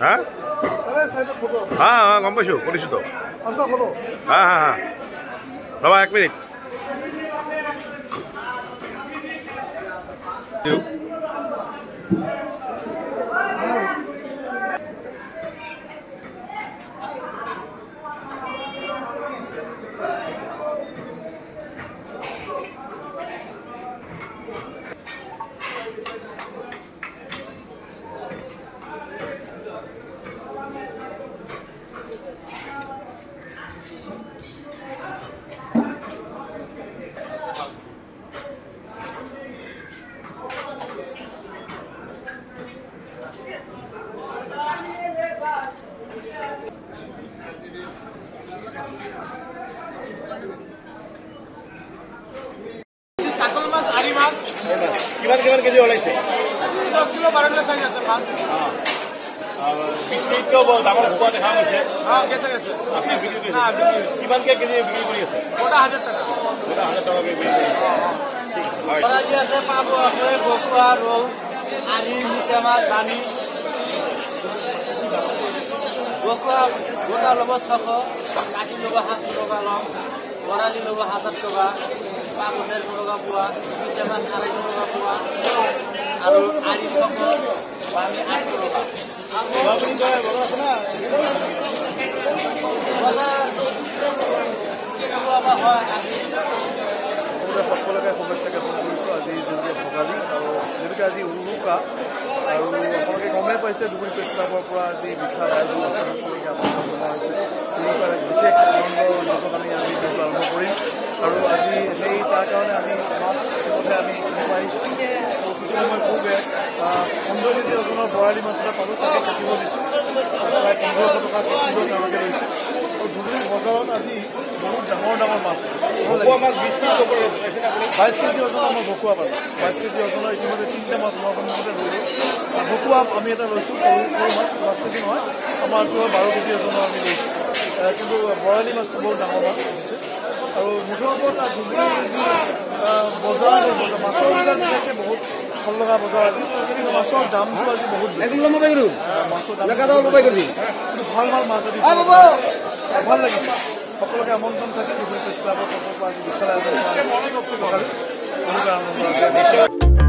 হ্যাঁ হ্যাঁ হ্যাঁ গম পাইছো কৰিছো তো হ্যাঁ হ্যাঁ হ্যাঁ ৰবা 1 মিনিট কিমান কেজি ওলাইছে 10 কিলো 12 কিলো সাইজ আছে মাছ বিক্রিটো বল ডাঙৰ কোৱা দেখা গৈছে গেছে আছে বিক্ৰি কৰিছে কিমান কেজি বিক্ৰি কৰি আছে ওটা 1000 টাকা বিক্ৰি কৰি আছে পৰাজি আছে পাবো আছে বকুয়া ৰৌ আনি মিছা মাছ বানি বকুয়া গোটা লব 600 কাটি লব 700 টাকা লম বৰালি লব 1000 টাকা পাবো 150 টাকা পোৱা মিছা মাছ 250 টাকা পোৱা আৰু আৰি 600 বানি 800 টাকা আপুনি কয় বড় আছে না হয় আজি সকলোকে সমস্যা জ্ঞাপন কৰিছোঁ আজি যেনেকৈ ভোগালী আৰু যেনেকৈ আজি উৰুকা আৰু আপোনালোকে গমেই পাইছে ডুবুৰী প্ৰেছ ক্লাবৰ পৰা আজি বিশাল আয়োজন আছে সকলোকে আপোনালোকক জনোৱা হৈছে উৰুকাৰ বিশেষ আনন্দৰ লগত আমি আজি দিনটো আৰম্ভ কৰিম আৰু আজি সেই তাৰ কাৰণে আমি মাছ ইতিমধ্যে আমি কিনিব আহিছোঁ কিছু সময় পূৰ্বে 15 কেজি ওজনৰ বৰালি মাছ এটা পালোঁ তাকে কাটিব দিছোঁ প্ৰায় 1500 টকা কিলো তেওঁলোকে লৈছে আৰু ধুবুৰী বজাৰত আজি বহুত ডাঙৰ মাছ 22 কেজি ওজনৰ আমাৰ ভকুৱা পালোঁ 22 কেজি ওজনৰ ইতিমধ্যে 3টা মাছ মই সন্মুখতে লৈছোঁ ভকুৱা আমি এটা লৈছোঁ সৰু মাছ 5 কেজি নহয় আমাৰ 12 কেজি ওজনৰ আমি লৈছোঁ কিন্তু বৰালি মাছটো বহুত ডাঙৰ মাছ দিছে আৰু মুঠৰ ওপৰত ধুবুৰী যি বজাৰ মাছৰ বজাৰ বিশেষকৈ বহুত ভাল লগা বজাৰ আজি কিন্তু মাছৰ দামটো আজি বহুত মাছৰ দাম ভাল মাছ আজি ভাল লাগিছে সকলোকে আমন্ত্ৰণ থাকে ডুবুৰী প্ৰেছ ক্লাবৰ তৰফৰ পৰা আজি বিশাল আয়োজন